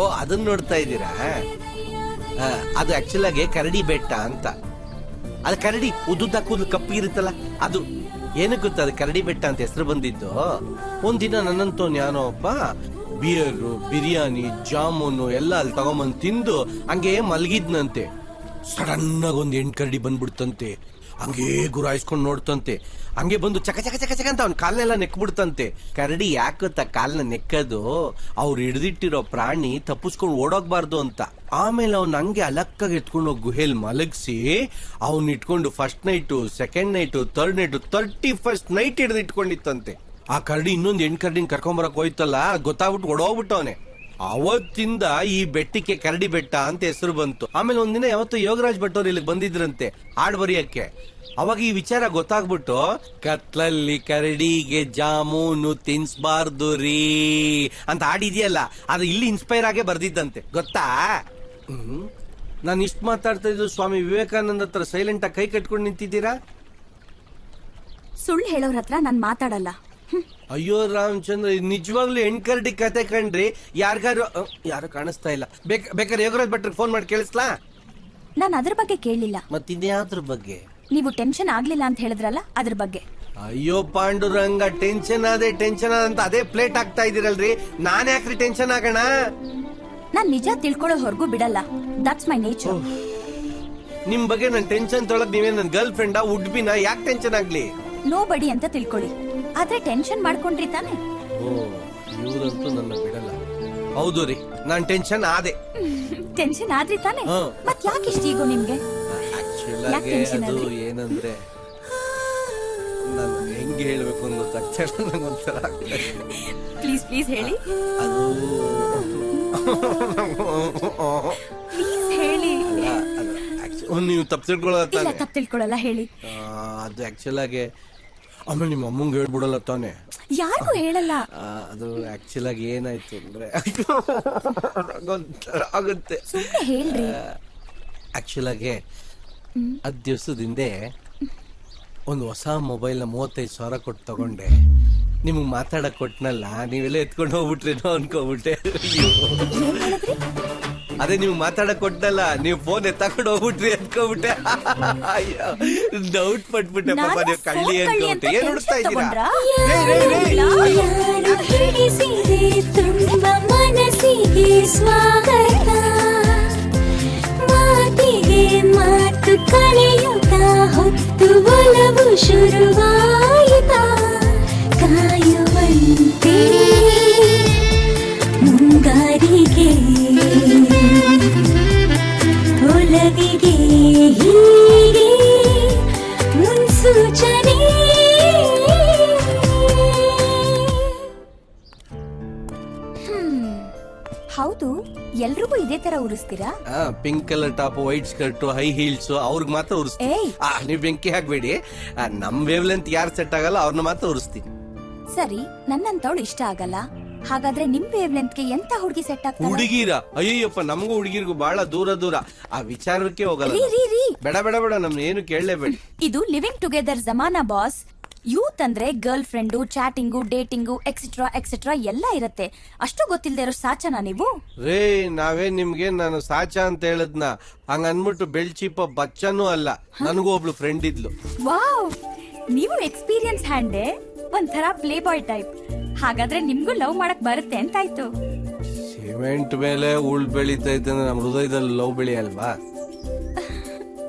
ಓ ಅದನ್ನ ನೋಡ್ತಾ ಇದ್ದೀರಾ? ಅದು ಆಕ್ಚುಲ್ ಆಗಿ ಕರಡಿ ಬೆಟ್ಟ ಅಂತ. ಅದು ಕರಡಿ ಉದ್ದುದ್ದ ಕೂದಲು ಕಪ್ಪಿರುತ್ತಲ್ಲ ಅದು. ಏನಕ್ಕೆ ಗೊತ್ತಾ ಅದು ಕರಡಿ ಬೆಟ್ಟ ಅಂತ ಹೆಸರು ಬಂದಿದ್ದು? ಒಂದಿನ ನನ್ನಂತೋನ್ ಯಾನೋ ಒಬ್ಬ ಬಿಯರು, ಬಿರಿಯಾನಿ, ಜಾಮೂನು ಎಲ್ಲ ಅಲ್ಲಿ ತಗೊಂಬಂದ್ ತಿಂದು ಹಂಗೆ ಮಲಗಿದ್ನಂತೆ. ಸಡನ್ ಆಗಿ ಒಂದ್ ಕರಡಿ ಬಂದ್ಬಿಡ್ತಂತೆ. ಹಂಗೇ ಗುರಾಯಿಸ್ಕೊಂಡ್ ನೋಡ್ತಂತೆ. ಹಂಗೆ ಬಂದು ಚಕ ಚಕ ಚಕ ಚಕ ಅಂತ ಅವ್ನ ಕಾಲ್ನೆಲ್ಲ ನೆಕ್ಬಿಡ್ತಂತೆ. ಕರಡಿ ಯಾಕತ್ತ ಕಾಲ್ನ ನೆಕ್ಕದು, ಅವ್ರು ಹಿಡ್ದಿಟ್ಟಿರೋ ಪ್ರಾಣಿ ತಪ್ಪಿಸ್ಕೊಂಡ್ ಓಡೋಗ್ಬಾರ್ದು ಅಂತ. ಆಮೇಲೆ ಅವ್ನ ಹಂಗೆ ಅಲಕ್ಕಾಗಿ ಎತ್ಕೊಂಡು ಹೋಗಿ ಗುಹೆಲ್ ಮಲಗಿಸಿ ಅವ್ನ ಇಟ್ಕೊಂಡು first night, second night, third night, 31st night ಹಿಡ್ದು ಇಟ್ಕೊಂಡಿತ್ತಂತೆ. ಆ ಕರಡಿ ಇನ್ನೊಂದು ಕರಡಿನ ಕರ್ಕೊಂಬರಕ್ ಹೋಯ್ತಲ್ಲ, ಗೊತ್ತಾಗ್ಬಿಟ್ಟು ಓಡೋಗ್ಬಿಟ್ಟವನೆ. ಅವತ್ತಿಂದ ಈ ಬೆಟ್ಟಕ್ಕೆ ಕರಡಿ ಬೆಟ್ಟ ಅಂತ ಹೆಸರು ಬಂತು. ಆಮೇಲೆ ಒಂದಿನ ಯಾವತ್ತು ಯೋಗರಾಜ್ ಭಟ್ಟವ್ರು ಇಲ್ಲಿಗೆ ಬಂದಿದ್ರಂತೆ ಹಾಡ್ ಬರೆಯಕ್ಕೆ. ಅವಾಗ ಈ ವಿಚಾರ ಗೊತ್ತಾಗ್ಬಿಟ್ಟು ಕತ್ಲಲ್ಲಿ ಕರಡಿಗೆ ಜಾಮೂನು ತಿನ್ಸ್ಬಾರ್ದು ರೀ ಅಂತ ಹಾಡಿದ್ಯಲ್ಲ, ಅದು ಇಲ್ಲಿ ಇನ್ಸ್ಪೈರ್ ಆಗೇ ಬರ್ದಿದ್ದಂತೆ. ಗೊತ್ತಾ? ನಾನು ಇಷ್ಟು ಮಾತಾಡ್ತಾ ಇದ್ದು ಸ್ವಾಮಿ ವಿವೇಕಾನಂದ ಹತ್ರ ಸೈಲೆಂಟ್ ಆಗಿ ಕೈ ಕಟ್ಕೊಂಡು ನಿಂತಿದ್ದೀರಾ? ಸುಳ್ಳು ಹೇಳೋರ್ ಹತ್ರ ನಾನ್ ಮಾತಾಡಲ್ಲ. ಅಯ್ಯೋ ರಾಮಚಂದ್ರ, ನಿಜವಾಗ್ಲೂ ಹೆಣ್ಕರಡಿ ಕತೆ ಕಂಡ್ರಿ. ಯಾರು ಕಾಣಿಸ್ತಾ ಇಲ್ಲ. ಬೇಕಾದ್ರೆ ಯೋಗರಾಜ್ ಭಟ್ರಿಗೆ ಫೋನ್ ಮಾಡಿ ಕೇಳಿಸ್ಲಾ? ನಾನು ಅದ್ರ ಬಗ್ಗೆ ಕೇಳಲಿಲ್ಲ. ಮತ್ತಿನ್ಯಾವ್ದ್ರ ಬಗ್ಗೆ? ನೀವು ಟೆನ್ಷನ್ ಆಗ್ಲಿಲ್ಲ ಅಂತ ಹೇಳಿದ್ರಲ್ಲ, ಅದ್ರ ಬಗ್ಗೆ. ಅಯ್ಯೋ ಪಾಂಡುರಂಗ, ಟೆನ್ಷನ್ ಅಂತ ಅದೇ ಪ್ಲೇಟ್ ಆಗ್ತಾ ಇದೀರಲ್ರಿ. ನಾನ್ ಯಾಕ್ರಿ ಟೆನ್ಷನ್ ಆಗೋಣ? ನಾನ್ ನಿಜ ತಿಳ್ಕೊಳ್ಳೋವರೆಗೂ ಬಿಡಲ್ಲ. That's my nature. ನಿಮ್ ಬಗ್ಗೆ ನನ್ ಟೆನ್ಷನ್ ತೊಳಕ್ ನೀವೇ ನನ್ ಗರ್ಲ್ ಫ್ರೆಂಡಾ, ಉಡ್ಬಿನ? ಯಾಕೆ ಟೆನ್ಷನ್ ಆಗ್ಲಿ? ನೋ ಬಡಿ ಅಂತ ತಿಳ್ಕೊಳ್ಳಿ, ಆದ್ರೆ ಟೆನ್ಷನ್ ಮಾಡ್ಕೊಂಡ್ರಿ ತಾನೆ. ಓ, ಇವ್ರಂತೂ ನನ್ನ ಬಿಡಲ್ಲ. ಹೌದು ರೀ, ನಾನ್ ಟೆನ್ಷನ್ ಆದೆ. ಟೆನ್ಷನ್ ಆದ್ರಿ ತಾನೆ? ಮತ್ ಯಾಕೆ ಇಷ್ಟ ಈಗ ನಿಮ್ಗೆ? ಅದು ಏನಂದ್ರೆ ನಾನು ಹೆಂಗೆ ಹೇಳ್ಬೇಕು ಅನ್ನೋ ತಕ್ಷಣ ನಂಗೊಂಥರ ಪ್ಲೀಸ್ ಪ್ಲೀಸ್ ಹೇಳಿ. ಅದು ಪ್ಲೀಸ್ ಹೇಳಿ. ನೀವು ತಪ್ಪು ತಿಳ್ಕೊಳ್ಳಲ್ಲ, ಹೇಳಿ. ಅದು ಆಕ್ಚುಲ್ ಆಗಿ ಆಮೇಲೆ ನಿಮ್ಮ ಅಮ್ಮಂಗೆ ಹೇಳ್ಬಿಡಲ್ಲ ತಾನೆ? ಯಾರಿಗೂ ಹೇಳಲ್ಲ. ಅದು ಆಕ್ಚುಲ್ ಆಗಿ ಏನಾಯ್ತು ಅಂದ್ರೆ ಆಗುತ್ತೆ. ಹೇಳ್ರಿ. ಆಕ್ಚುಲ್ ಆಗಿ 10 ದಿವಸದ ಹಿಂದೆ ಒಂದು ಹೊಸ ಮೊಬೈಲ್ 35,000 ಕೊಟ್ಟು ತಗೊಂಡೆ. ನಿಮ್ಗೆ ಮಾತಾಡಕ್ ಕೊಟ್ನಲ್ಲ, ನೀವೆಲ್ಲ ಎತ್ಕೊಂಡು ಹೋಗ್ಬಿಟ್ರೇನೋ ಅನ್ಕೋಬಿಟ್ಟೆ. ಅದೇ ನೀವು ಮಾತಾಡಕ್ ಕೊಟ್ನಲ್ಲ, ನೀವು ಫೋನ್ ಎತ್ತಾಕೊಂಡು ಹೋಗ್ಬಿಟ್ರಿ ಅನ್ಕೋಬಿಟ್ಟೆ. ಡೌಟ್ ಪಟ್ಬಿಟ್ಟೆ. ಪಾಪ ನೀವು ಕಳ್ಳಿ ಅನ್ಕೋಬಿಟ್ಟೆ. ಏನ್ ಹುಡುಕ್ತಾ ಇದ್ದೀರಾ? ಮಾತು ಕಳೆಯುತ್ತ ಹೊತ್ತು ಒಲವು ಶುರುವಾಯಿತ. ಕಾಯುವಂತೆ ಮುಂಗಾರಿಗೆ ಒಲವಿಗೆ ಹೀಗೆ ಮುನ್ಸೂಚನೆ. ಹೌದು, ಎಲ್ರಿಗೂ ಇದೇ ತರ ಉರಿಸ್ತೀರಾ? Pink colour top, white skirt, high heels ಅವ್ರಿಗೆ ಮಾತ್ರ ಉರಿಸ್ತೀನಿ. ನೀವು ಬೆಂಕಿ ಹಾಕ್ಬೇಡಿ. ನಮ್ ವೇವ್ ಲೆಂತ್ ಯಾರು ಸೆಟ್ ಆಗಲ್ಲ ಅವ್ರನ್ನ ಮಾತ್ರ ಉರಿಸ್ತೀನಿ. ಸರಿ, ನನ್ನಂತವಳು ಇಷ್ಟ ಆಗಲ್ಲ. ಹಾಗಾದ್ರೆ ನಿಮ್ ವೇವ್ ಲೆಂತ್ಗೆ ಎಂತ ಹುಡುಗಿ ಸೆಟ್ ಆಗ್ತಾರೆ? ಹುಡುಗಿರ? ಅಯ್ಯಪ್ಪ, ನಮಗೂ ಹುಡುಗಿರ್ಗೂ ಬಹಳ ದೂರ. ಆ ವಿಚಾರಕ್ಕೆ ಹೋಗಲ್ಲ. ಬೇಡ ಬೇಡ ಬೇಡ, ನಮ್ನ ಏನು ಕೇಳಲೇಬೇಡಿ. ಇದು ಲಿವಿಂಗ್ ಟುಗೆದರ್ ಜಮಾನಾ ಬಾಸ್. ಯೂತ್ ಅಂದ್ರೆ girl friend, chatting, dating, etcetera etcetera ಎಲ್ಲ ಇರತ್ತೆ. ಅಷ್ಟು ಗೊತ್ತಿಲ್ಲದೆ ಇರೋ ಸಾಚನಾ ನೀವು? ರೇ, ನಾವೇ ನಿಮ್ಗೆ ನಾನು ಸಾಚ ಅಂತ ಹೇಳದ್ನ ಹಂಗ ಅನ್ಬಿಟ್ಟು ಬೆಳ್ಚಿಪ್ಪ ಬಚ್ಚನೂ ಅಲ್ಲ. ನನಗೂ ಒಬ್ಳು ಫ್ರೆಂಡ್ ಇದ್ಲು. ವಾವ್, ನೀವು ಎಕ್ಸ್ಪೀರಿಯನ್ಸ್ ಹ್ಯಾಂಡೆ, ಒಂಥರ ಪ್ಲೇ ಬಾಯ್ ಟೈಪ್. ಹಾಗಾದ್ರೆ ನಿಮ್ಗೂ ಲವ್ ಮಾಡಕ್ ಬರುತ್ತೆ ಅಂತಾಯ್ತು. ಸಿಮೆಂಟ್ ಮೇಲೆ ಉಳ್ ಬೆಳೀತೈತೆ ಅಂದ್ರೆ ನಮ್ಮ ಹೃದಯದಲ್ಲಿ ಲವ್ ಬೆಳೆಯಲ್ವಾ?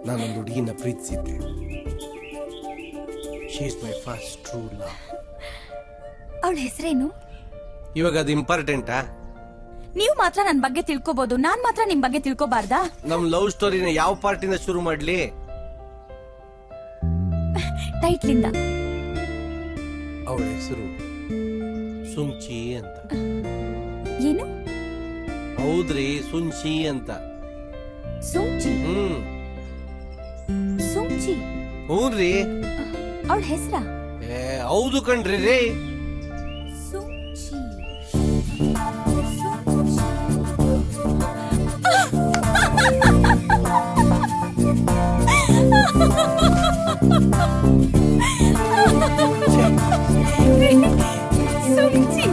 ನಾನೊಂದು ಹುಡುಗಿನ ಪ್ರೀತಿಸಿದ್ದೆ. She is my first true love. ಅವಳ ಹೆಸರೇನು? ಇವಾಗ ಅದು ಇಂಪಾರ್ಟೆಂಟಾ? ನೀವು ಮಾತ್ರ ನನ್ ಬಗ್ಗೆ ತಿಳ್ಕೊಬಹುದು, ನಾನ್ ಮಾತ್ರ ನಿಮ್ ಬಗ್ಗೆ ತಿಳ್ಕೊಬಾರ್ದಾ? ನಮ್ ಲವ್ ಸ್ಟೋರಿನ ಯಾವ ಪಾರ್ಟಿಂದ ಶುರು ಮಾಡ್ಲಿ? ಟೈಟ್ಲಿಂದ. ಅವಳ ಹೆಸರು ಸುಂಚಿ ಅಂತ. ಏನು? ಹೌದ್ರಿ, ಸುಂಚಿ ಅಂತ. ಸುಂಚಿ? ಸುಂಚಿ? ಹ್ಞೂನ್ರಿ. ಅವಳ ಹೆಸರ? ಹೌದು ಕಣ್ರಿ ರೇ. ಸುಂಚಿ. ಸುಂಚಿ.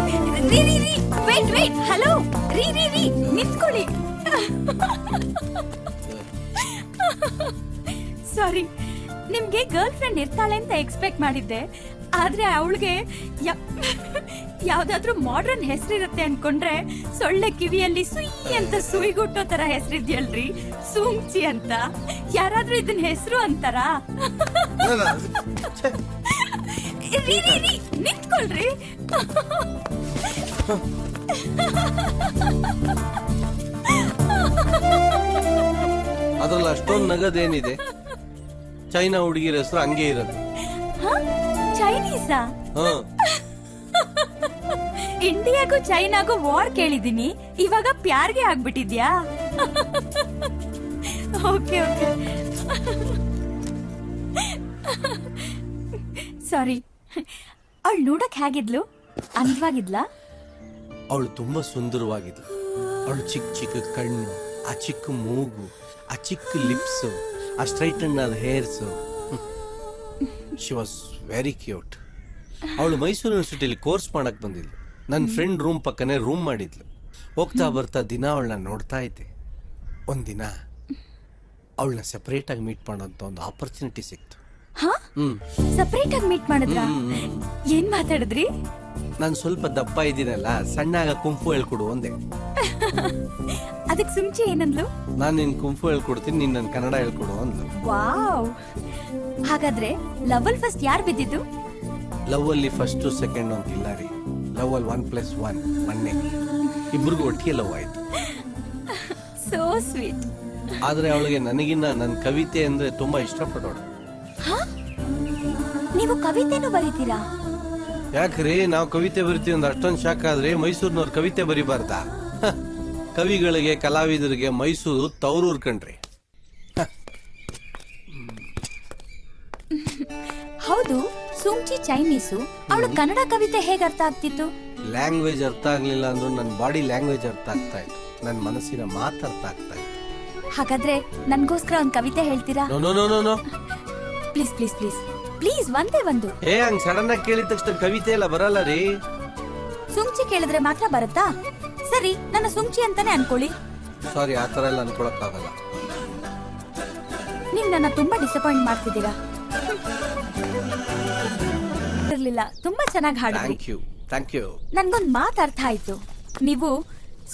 ರೀ, ಹಲೋ ರೀ ರೀ ರೀ ನಿಂತ್ಕೊಳ್ಳಿ. ಸಾರಿ, ನಿಮ್ಗೆ ಗರ್ಲ್ ಫ್ರೆಂಡ್ ಇರ್ತಾಳೆ ಅಂತ ಎಕ್ಸ್ಪೆಕ್ಟ್ ಮಾಡಿದ್ದೆ. ಆದ್ರೆ ಅವಳಿಗೆ ಯಾವ್ದಾದ್ರು ಮಾಡರ್ನ್ ಹೆಸರಿರುತ್ತೆ ಅನ್ಕೊಂಡ್ರೆ ಸೊಳ್ಳೆ ಕಿವಿಯಲ್ಲಿ ಸುಯಿ ಅಂತ ಸುಯಿಗುಟ್ಟೋ ತರ ಹೆಸರಿದ್ಯಲ್ರಿ, ಸುಂಚಿ ಅಂತ. ಯಾರಾದ್ರೂ ಇದನ್ ಹೆಸರು ಅಂತಾರ? ನಿಂತ್ಕೊಳ್ರಿ. ಅದ್ರಲ್ಲಿ ಅಷ್ಟೊಂದು ನಗದೇನಿದೆ? ಚೈನಾ ಹುಡುಗಿರ ಹೆಸರು ಹಂಗೆ ಇರೋದು. ಚೈನೀಸಾ? ಇಂಡಿಯಾಗೂ ಚೈನಾಗೂ ವಾರ್ ಕೇಳಿದೀನಿ, ಇವಾಗ ಪ್ಯಾರ್ಗೆ ಆಗ್ಬಿಟ್ಟಿದ್ಯಾ? ಓಕೆ ಓಕೆ, ಸಾರಿ. ಅವಳು ನೋಡಕ್ ಹೇಗಿದ್ಲು? ಅಂದವಾಗಿದ್ಲಾ? ಅವಳು ತುಂಬಾ ಸುಂದರವಾಗಿದ್ಲು. ಅವಳು ಚಿಕ್ಕ ಚಿಕ್ಕ ಕಣ್ಣು, ಆ ಚಿಕ್ಕ ಮೂಗು, ಆ ಚಿಕ್ಕ ಲಿಪ್ಸು, ಆ ಸ್ಟ್ರೈಟನ್ ಆದ hairs. She was very cute. ಅವಳು ಮೈಸೂರು ಯೂನಿವರ್ಸಿಟಿಲಿ ಕೋರ್ಸ್ ಮಾಡಕ್ ಬಂದಿದ್ಲು. ನನ್ನ ಫ್ರೆಂಡ್ ರೂಮ್ ಪಕ್ಕನೆ ರೂಮ್ ಮಾಡಿದ್ಲು. ಹೋಗ್ತಾ ಬರ್ತಾ ದಿನ ಅವಳನ್ನ ನೋಡ್ತಾ ಇದ್ದೆ. ಒಂದಿನ ಅವಳನ್ನ ಸೆಪರೇಟ್ ಆಗಿ ಮೀಟ್ ಮಾಡೋಂತ ಒಂದು ಆಪರ್ಚುನಿಟಿ ಸಿಕ್ತು. ಸಪರೇಟ್ ಆಗಿ ಮೀಟ್ ಮಾಡಿದ್ರ? ಏನ್ ಮಾತಾಡಿದ್ರಿ? ನಾನು ಸ್ವಲ್ಪ ದಪ್ಪ ಇದ್ದೀನಲ್ಲ, ಸಣ್ಣಾಗ ಕುಂಫು ಹೇಳ್ಕೊಡು ಒಂದೇ. ಅದಕ್ಕೆ ಸುಂಚಿ ಏನಂದ್ಲು? ನಾನು ನಿನ್ ಕುಂಫು ಹೇಳ್ಕೊಡ್ತೀನಿ, ನೀನ್ ನನ್ ಕನ್ನಡ ಹೇಳ್ಕೊಡು ಅಂದ್ಲು. ವಾವ್! ಹಾಗಾದ್ರೆ ಲವ್ ಅಲ್ಲಿ ಫಸ್ಟ್ ಯಾರು ಬಿದ್ದಿದ್ದು? ಲವ್ ಅಲ್ಲಿ ಫಸ್ಟ್ ಸೆಕೆಂಡ್ ಅಂತಿಲ್ಲ ರೀ. ಲವ್ ಅಲ್ಲಿ 1+1 ಮೊನ್ನೆ ಇಬ್ರಿಗೂ ಒಟ್ಟಿಗೆ ಲವ್ ಆಯ್ತು. So sweet. ಆದ್ರೆ ಅವಳಿಗೆ ನನಗಿನ್ನ ನನ್ನ ಕವಿತೆ ಅಂದ್ರೆ ತುಂಬಾ ಇಷ್ಟಪಡೋಳು. ನೀವು ಕವಿತೆನೂ ಬರೀತೀರಾ? ಯಾಕ್ರಿ ನಾವು ಕವಿತೆ ಬರಿತೀವಿ ಅಂದ್ರೆ ಅಷ್ಟೊಂದು ಶಾಕ್ ಆದ್ರೆ ಮೈಸೂರಿನವ್ರು ಕವಿತೆ ಬರಿಬಾರ್ದ? ಕವಿಗಳಿಗೆ ಕಲಾವಿದರಿಗೆ ಮೈಸೂರು ತವರೂರ್ ಕಣ್ರಿ. ಹೌದು, ಸುಂಚಿ ಚೈನೀಸು, ಅವಳು ಕನ್ನಡ ಕವಿತೆ ಹೇಗೆ ಅರ್ಥ ಆಗ್ತಿತ್ತು? ಲ್ಯಾಂಗ್ವೇಜ್ ಅರ್ಥ ಆಗ್ಲಿಲ್ಲ ಅಂದ್ರೂ ನನ್ನ ಬಾಡಿ ಲ್ಯಾಂಗ್ವೇಜ್ ಅರ್ಥ ಆಗ್ತಾ ಇತ್ತು, ನನ್ನ ಮನಸ್ಸಿನ ಮಾತು ಅರ್ಥ ಆಗ್ತಾ ಇತ್ತು. ಹಾಗಾದ್ರೆ ನನ್ಗೋಸ್ಕರ ಒಂದ್ ಕವಿತೆ ಹೇಳ್ತೀರಾ? No no no no, please please please please, ಒಂದೇ ಒಂದು. ಹಂಗ್ ಸಡನ್ ಆಗಿ ಕೇಳಿದ ತಕ್ಷಣ ಕವಿತೆ ಎಲ್ಲ ಬರಲ್ಲ ರೀ. ಸುಂಚಿ ಕೇಳಿದ್ರೆ ಮಾತ್ರ ಬರುತ್ತಾ? ಸರಿ, ನನ್ನ ಸುಂಚಿ ಅಂತಾನೆ ಅನ್ಕೊಳ್ಳಿ. ಸಾರಿ, ಆತರ ಎಲ್ಲ ಅನ್ಕೊಳಕ್ ಆಗಲ್ಲ. ನೀವ್ ನನ್ನ ತುಂಬಾ ಡಿಸಪಾಯಿಂಟ್ ಮಾಡ್ತಿದ್ದೀರಾ. ಇರ್ಲಿಲ್ಲ, ತುಂಬಾ ಚೆನ್ನಾಗಿ ಹಾಡಿದ್ರಿ. Thank you. ನನ್ಗೊಂದ್ ಮಾತು ಅರ್ಥ ಆಯ್ತು. ನೀವು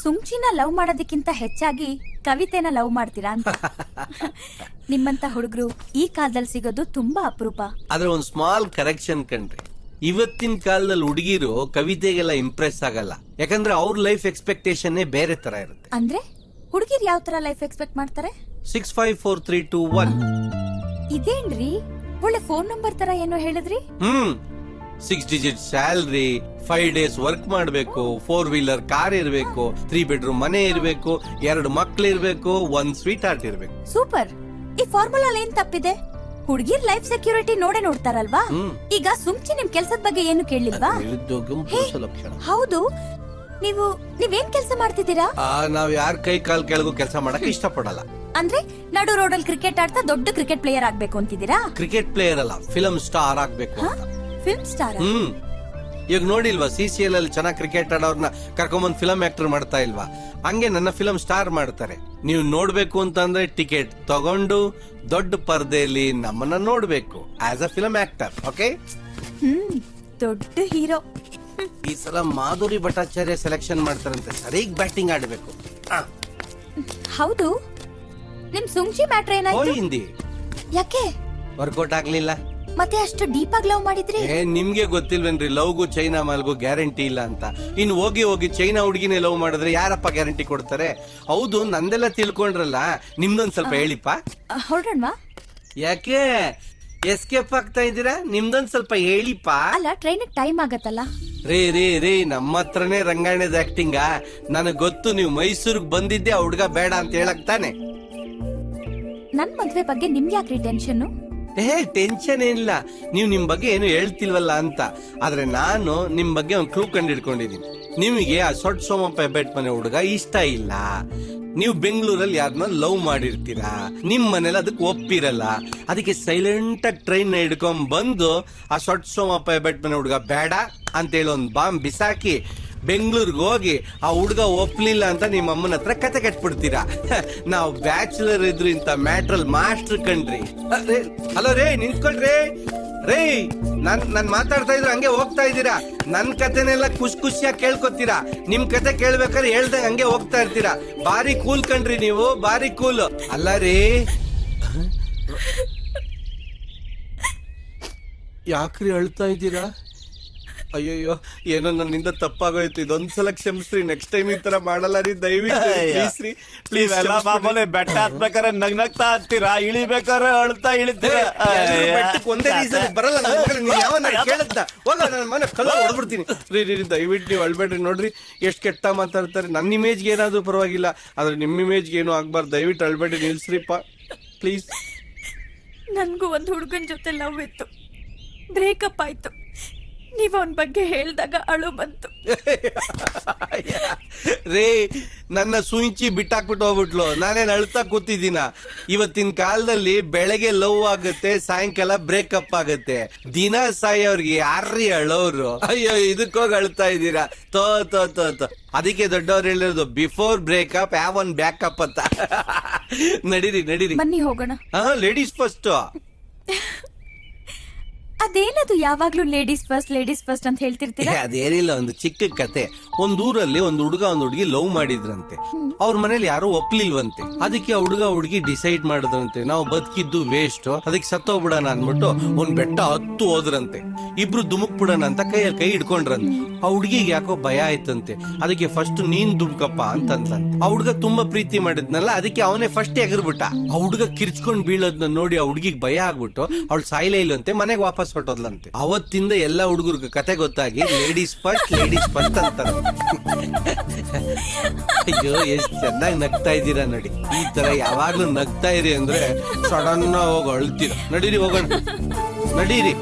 ಸುಂಚಿನ ಲವ್ ಮಾಡೋದಕ್ಕಿಂತ ಹೆಚ್ಚಾಗಿ ಕವಿತೆನ ಲವ್ ಮಾಡ್ತೀರಾ ಅಂತ. ನಿಮ್ಮಂತ ಹುಡುಗರು ಈ ಕಾಲದಲ್ಲಿ ಸಿಗೋದು ತುಂಬಾ ಅಪರೂಪ. ಆದ್ರೆ ಒಂದ್ ಸ್ಮಾಲ್ ಕರೆಕ್ಷನ್ ಕಣ್ರಿ. ಇವತ್ತಿನ ಕಾಲದಲ್ಲಿ ಹುಡುಗಿರು ಕವಿತೆಗೆಲ್ಲ ಇಂಪ್ರೆಸ್ ಆಗಲ್ಲ, ಯಾಕಂದ್ರೆ ಅವ್ರ ಲೈಫ್ ಎಕ್ಸ್ಪೆಕ್ಟೇಷನ್ ಬೇರೆ ತರ ಇರುತ್ತೆ. ಅಂದ್ರೆ ಹುಡುಗಿರು ಯಾವ ತರ ಲೈಫ್ ಎಕ್ಸ್ಪೆಕ್ಟ್ ಮಾಡ್ತಾರೆ? 654321. ಇದೇನ್ರಿ ಒಳ್ಳೆ ಫೋನ್ ನಂಬರ್ ತರ ಏನೋ ಹೇಳಿದ್ರಿ? 6 ಡಿಜಿಟ್ ಸ್ಯಾಲ್ರಿ, 5 ಡೇಸ್ ವರ್ಕ್ ಮಾಡ್ಬೇಕು, 4 ವೀಲರ್ ಕಾರ್ ಇರ್ಬೇಕು, 3 ಬೆಡ್ರೂಮ್ ಮನೆ ಇರ್ಬೇಕು, 2 ಮಕ್ಳು ಇರ್ಬೇಕು, 1 ಸ್ವೀಟ್ ಹಾರ್ಟ್ ಇರ್ಬೇಕು. ಸೂಪರ್. ಈ ಫಾರ್ಮುಲಾ ಏನ್ ತಪ್ಪಿದೆ? ಹುಡುಗಿರ್ ಲೈಫ್ ಸೆಕ್ಯೂರಿಟಿ ನೋಡೇ ನೋಡ್ತಾರಲ್ವಾ? ಈಗ ಸುಂಚಿ ನಿಮ್ ಕೆಲ್ಸದ ಬಗ್ಗೆ ಏನು ಕೇಳಿಲ್ವಾ? ಹೌದು, ನೀವೇನ್ ಕೆಲಸ ಮಾಡ್ತಿದ್ದೀರಾ? ನಾವ್ ಯಾರ ಕೈ ಕಾಲ್ ಕೆಳಗೂ ಕೆಲಸ ಮಾಡಕ್ ಇಷ್ಟಪಡಲ್ಲ. ಅಂದ್ರೆ ನಡು ರೋಡಲ್ಲಿ ಕ್ರಿಕೆಟ್ ಆಡ್ತಾ ದೊಡ್ಡ ಕ್ರಿಕೆಟ್ ಪ್ಲೇಯರ್ ಆಗ್ಬೇಕು ಅಂತಿದ್ದೀರಾ? ಕ್ರಿಕೆಟ್ ಪ್ಲೇಯರ್ ಅಲ್ಲ, ಫಿಲಂ ಸ್ಟಾರ್ ಆಗ್ಬೇಕು ಅಂತ. Film star? ಈಗ ನೋಡಿಲ್ವಾ CCL ಅಲ್ಲಿ ಚೆನ್ನಾಗಿ ಕ್ರಿಕೆಟ್ ಆಡೋರ್ನ ಕರ್ಕೊಂಬಂದ್ ಫಿಲಂ ಆಕ್ಟರ್ ಮಾಡ್ತಾ ಇಲ್ವಾ? ಹಂಗೆ ನನ್ನ ಫಿಲಂ ಸ್ಟಾರ್ ಮಾಡ್ತಾರೆ. ನೀವು ನೋಡ್ಬೇಕು ಅಂತಂದ್ರೆ ಟಿಕೆಟ್ ತಗೊಂಡು ದೊಡ್ಡ ಪರ್ದೆಯಲ್ಲಿ ನಮ್ಮನ್ನ ನೋಡ್ಬೇಕು as a film actor. Okay, ದೊಡ್ಡ ಹೀರೋ. ಈ ಸಲ ಮಾಧುರಿ ಭಟ್ಟಾಚಾರ್ಯ ಸೆಲೆಕ್ಷನ್ ಮಾಡ್ತಾರಂತೆ, ಸರಿಯಾಗಿ ಬ್ಯಾಟಿಂಗ್ ಆಡ್ಬೇಕು. ಹೌದು, ನಿಮ್ ಸುಂಚಿ ಮ್ಯಾಟ್ರ್ ಏನಾಯ್ತು? ಹಿಂದಿ ಯಾಕೆ ವರ್ಕೌಟ್ ಆಗ್ಲಿಲ್ಲ? ಮತ್ತೆ ಅಷ್ಟು ಡೀಪ್ ಆಗಿ ಲವ್ ಮಾಡಿದ್ರಿ? ನಿಮ್ಗೆ ಗೊತ್ತಿಲ್ವೇನ್ರಿ, ಲವ್ಗೂ ಚೈನಾ ಮಾಲ್ಗೂ ಗ್ಯಾರಂಟಿ ಇಲ್ಲ ಅಂತ. ಇನ್ನು ಹೋಗಿ ಚೈನಾ ಹುಡುಗಿನೇ ಲವ್ ಮಾಡಿದ್ರೆ ಯಾರಪ್ಪ ಗ್ಯಾರಂಟಿ ಕೊಡ್ತಾರೆ? ಹೌದು, ನಂದೆಲ್ಲ ತಿಳ್ಕೊಂಡ್ರಲ್ಲ, ನಿಮ್ದೊಂದ್ ಸ್ವಲ್ಪ ಹೇಳಿಪ್ಪ. ಹೊರಡೋಣವಾ? ಯಾಕೆ ಎಸ್ಕೇಪ್ ಆಗ್ತಾ ಇದ್ದೀರಾ? ನಿಮ್ದೊಂದ್ ಸ್ವಲ್ಪ ಹೇಳಿಪ್ಪ. ಅಲ್ಲ, ಟ್ರೈನ್ ಟೈಮ್ ಆಗತ್ತಲ್ಲ. ರೇ ನಮ್ಮ ಹತ್ರನೇ ರಂಗಾಯಣದ ಆಕ್ಟಿಂಗ. ನನಗ್ ಗೊತ್ತು, ನೀವು ಮೈಸೂರಿಗೆ ಬಂದಿದ್ದೆ ಆ ಹುಡ್ಗ ಬೇಡ ಅಂತ ಹೇಳಕ್ ತಾನೆ. ನನ್ ಮದ್ವೆ ಬಗ್ಗೆ ನಿಮ್ಗೆ ಯಾಕ್ರಿ ಟೆನ್ಷನ್? ಟೆನ್ಷನ್ ಏನಿಲ್ಲ, ನೀವು ನಿಮ್ ಬಗ್ಗೆ ಏನು ಹೇಳ್ತಿಲ್ವಲ್ಲ ಅಂತ. ಆದ್ರೆ ನಾನು ನಿಮ್ ಬಗ್ಗೆ ಒಂದು ಕ್ಲೂ ಕಂಡು ಹಿಡ್ಕೊಂಡಿದೀನಿ. ನಿಮಗೆ ಆ ಸೊಟ್ ಸೋಮಪ್ಪ ಹೆಬ್ಬೆಟ್ ಮನೆ ಹುಡುಗ ಇಷ್ಟ ಇಲ್ಲ. ನೀವು ಬೆಂಗಳೂರಲ್ಲಿ ಯಾರನ್ನ ಲವ್ ಮಾಡಿರ್ತೀರಾ, ನಿಮ್ ಮನೇಲಿ ಅದಕ್ಕೆ ಒಪ್ಪಿರಲ್ಲ. ಅದಕ್ಕೆ ಸೈಲೆಂಟ್ ಆಗಿ ಟ್ರೈನ್ ಹಿಡ್ಕೊಂಡ್ ಬಂದು ಆ ಸೊಟ್ ಸೋಮಪ್ಪ ಹೆಬ್ಬೆಟ್ ಮನೆ ಹುಡುಗ ಬೇಡ ಅಂತ ಹೇಳಿ ಒಂದು ಬಾಂಬ್ ಬಿಸಾಕಿ ಬೆಂಗಳೂರಿಗೆ ಹೋಗಿ ಆ ಹುಡುಗ ಒಪ್ಲಿಲ್ಲ ಅಂತ ನಿಮ್ಮ ಅಮ್ಮನ ಹತ್ರ ಕತೆ ಕಟ್ಬಿಡ್ತೀರಾ. ನಾವು ಬ್ಯಾಚುಲರ್ ಇದ್ರು ಇಂತ ಮ್ಯಾಟ್ರಲ್ ಮಾಸ್ಟರ್ ಕಣ್ರಿ. ಹಲೋ ರೇ, ನಿಂತ್ಕೊಳ್ರಿ ರೇ. ನಾನ್ ಮಾತಾಡ್ತಾ ಇದ್ರು ಹಂಗೆ ಹೋಗ್ತಾ ಇದ್ದೀರಾ. ನನ್ ಕತೆನೆಲ್ಲ ಖುಷಿಯಾಗಿ ಕೇಳ್ಕೊತೀರಾ. ನಿಮ್ ಕತೆ ಕೇಳ್ಬೇಕಾದ್ರೆ ಹೇಳ್ದಂಗ ಹಂಗೆ ಹೋಗ್ತಾ ಇರ್ತೀರಾ. ಬಾರಿ ಕೂಲ್ ಕಣ್ರಿ ನೀವು, ಬಾರಿ ಕೂಲ್. ಅಲ್ಲ ರೀ, ಯಾಕ್ರಿ ಅಳ್ತಾ ಇದ್ದೀರಾ? ಅಯ್ಯಯ್ಯೋ, ಏನೋ ನನ್ನಿಂದ ತಪ್ಪಾಗೋಯ್ತು. ಇದೊಂದ್ಸಲ ಕ್ಷಮಿಸ್ರಿ. ನೆಕ್ಸ್ಟ್ ಟೈಮ್ ಈ ತರ ಮಾಡಲ್ಲ ರೀ, ದಯವಿಟ್ಟು ಪ್ಲೀಸ್. ಮಾಮೂಲಿ ಬೆಟ್ಟ ಹತ್ಬೇಕಾರೆ ನಗ್ನಗ್ತಾ ಹತ್ತೀರಾ, ಇಳಿಬೇಕಾದ್ರೆ ಅಳ್ತಾ ಇಳಿತೀರಾ. ಒಂದೇ ರೀಸನ್ ಬರಲ್ಲ. ಯಾವ ಕೇಳತ್ತ ಹೋಗ, ನನ್ನ ಮನೆ ಕಲ್ಲ ಹೊಡ್ಬಿಡ್ತೀನಿ. ರೀ ದಯವಿಟ್ಟು ನೀವು ಅಳ್ಬೇಡ್ರಿ. ನೋಡ್ರಿ ಎಷ್ಟು ಕೆಟ್ಟ ಮಾತಾಡ್ತಾರೆ. ನನ್ನ ಇಮೇಜ್ಗೆ ಏನಾದ್ರು ಪರವಾಗಿಲ್ಲ, ಆದ್ರೆ ನಿಮ್ಮ ಇಮೇಜ್ಗೆ ಏನು ಆಗ್ಬಾರ್ದು. ದಯವಿಟ್ಟು ಅಳ್ಬೇಡ್ರಿ, ನಿಲ್ಸ್ರಿಪ್ಪ ಪ್ಲೀಸ್. ನನ್ಗೂ ಒಂದು ಹುಡುಗನ ಜೊತೆ ಲವ್ ಇತ್ತು, ಬ್ರೇಕಪ್ ಆಯ್ತು. ನೀವ್ ಅವನ್ ಬಗ್ಗೆ ಹೇಳ್ದಾಗ ಅಳು ಬಂತು. ರೇ, ನನ್ನ ಸುಂಚಿ ಬಿಟ್ಟಾಕ್ಬಿಟ್ಟು ಹೋಗ್ಬಿಟ್ಲು. ನಾನೇನ್ ಅಳ್ತಾ ಕೂತಿದ್ದೀನ? ಇವತ್ತಿನ ಕಾಲದಲ್ಲಿ ಬೆಳಗ್ಗೆ ಲವ್ ಆಗುತ್ತೆ, ಸಾಯಂಕಾಲ ಬ್ರೇಕಪ್ ಆಗುತ್ತೆ. ದಿನ ಸಾಯೋರ್ಗೆ ಯಾರ್ರೀ ಅಳೋರು? ಅಯ್ಯೋ, ಇದಕ್ಕೋಗಿ ಅಳ್ತಾ ಇದ್ದೀರಾ? ತೋ ತೋ ತೋ ತೋ. ಅದಕ್ಕೆ ದೊಡ್ಡವ್ರು ಹೇಳಿರೋದು, before breakup have one backup ಅಂತ. ನಡೀರಿ ಬನ್ನಿ ಹೋಗೋಣ. Ladies first. ಅದೇನದು ಯಾವಾಗ್ಲೂ ಲೇಡೀಸ್ ಫಸ್ಟ್ ಅಂತ ಹೇಳ್ತಿರ್ತೀರಾ? ಅದೇನಿಲ್ಲ, ಒಂದು ಚಿಕ್ಕ ಕತೆ. ಒಂದ್ ಊರಲ್ಲಿ ಒಂದು ಹುಡುಗ ಒಂದು ಹುಡುಗಿ ಲವ್ ಮಾಡಿದ್ರಂತೆ. ಅವ್ರ ಮನೇಲಿ ಯಾರೋ ಒಪ್ಲಿಲ್ವಂತೆ. ಅದಕ್ಕೆ ಆ ಹುಡುಗಿ ಡಿಸೈಡ್ ಮಾಡಿದ್ರಂತೆ, ನಾವು ಬದುಕಿದ್ದು ವೇಸ್ಟ್, ಅದಕ್ಕೆ ಸತ್ತೋಗ್ಬಿಡೋಣ ಅನ್ಬಿಟ್ಟು ಒಂದ್ ಬೆಟ್ಟ ಹತ್ತು ಹೋದ್ರಂತೆ. ಇಬ್ರು ದುಮುಕ್ ಬಿಡೋಣ ಅಂತ ಕೈಯಲ್ಲಿ ಕೈ ಹಿಡ್ಕೊಂಡ್ರಂತೆ. ಆ ಹುಡುಗಿಗೆ ಯಾಕೋ ಭಯ ಆಯ್ತಂತೆ. ಅದಕ್ಕೆ ಫಸ್ಟ್ ನೀನ್ ದುಮ್ಕಪ್ಪ ಅಂತಂತ. ಆ ಹುಡುಗ ತುಂಬಾ ಪ್ರೀತಿ ಮಾಡಿದ್ನಲ್ಲ, ಅದಕ್ಕೆ ಅವನೇ ಫಸ್ಟ್ ಎಗರ್ಬಿಟ್ಟ. ಆ ಹುಡುಗ ಕಿರ್ಚ್ಕೊಂಡ್ ಬೀಳೋದ್ನ ನೋಡಿ ಆ ಹುಡುಗಿಗೆ ಭಯ ಆಗ್ಬಿಟ್ಟು ಅವಳು ಸಾಯ್ಲೇ ಇಲ್ಲಂತೆ, ಮನೆಗೆ ವಾಪಸ್ ಹೊಟ್ಟೋದ್ಲಂತೆ. ಅವತ್ತಿಂದ ಎಲ್ಲ ಹುಡುಗರಿಗೆ ಕತೆ ಗೊತ್ತಾಗಿ ಲೇಡೀಸ್ ಫಸ್ಟ್ ಅಂತ. ಅಯ್ಯೋ, ಎಷ್ಟು ಚೆನ್ನಾಗಿ ನಗ್ತಾ ಇದ್ದೀರಾ ನೋಡಿ. ಈ ತರ ಯಾವಾಗ್ಲೂ ನಗ್ತಾ ಇರಿ ಅಂದ್ರೆ ಸಡನ್ ಹೋಗಿ ಅಳ್ತೀರ. ನಡೀರಿ ಹೋಗೋಣ, ನಡೀರಿ.